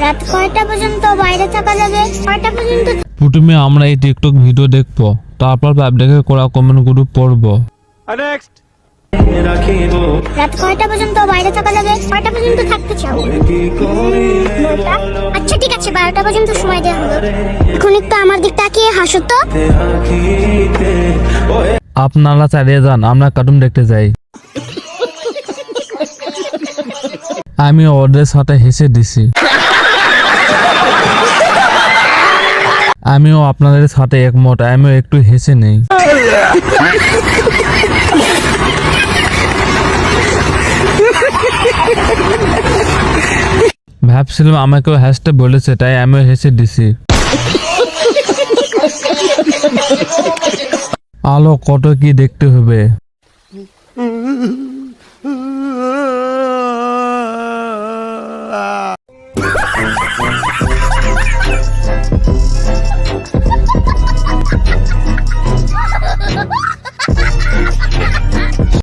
রাত কয়টা পর্যন্ত বাইরে থাকা যাবে? কয়টা পর্যন্ত? প্রথমে আমরা এই টিকটক ভিডিও দেখবো, তারপর পাবলিকে করা কমেন্ট গ্রুপ পড়বো। রাত কয়টা পর্যন্ত বাইরে থাকা যাবে? কয়টা পর্যন্ত থাকতে চাও? 9টা? আচ্ছা ঠিক আছে, 12টা পর্যন্ত সময় দেওয়া হলো। এখন একটু আমার দিক তাকিয়ে হাসো তো। আপনারা চালিয়ে যান, আমরা কার্টুন দেখতে যাই। আমি ওদের সাথে হেসে দিছি। আমিও আপনাদের সাথে একমত, আমিও একটু হেসে নেই। ভাবছিলাম আমাকেও হাসতে বলেছে, তাই আমিও হেসে দিছি। আলো কত কি দেখতে হবে।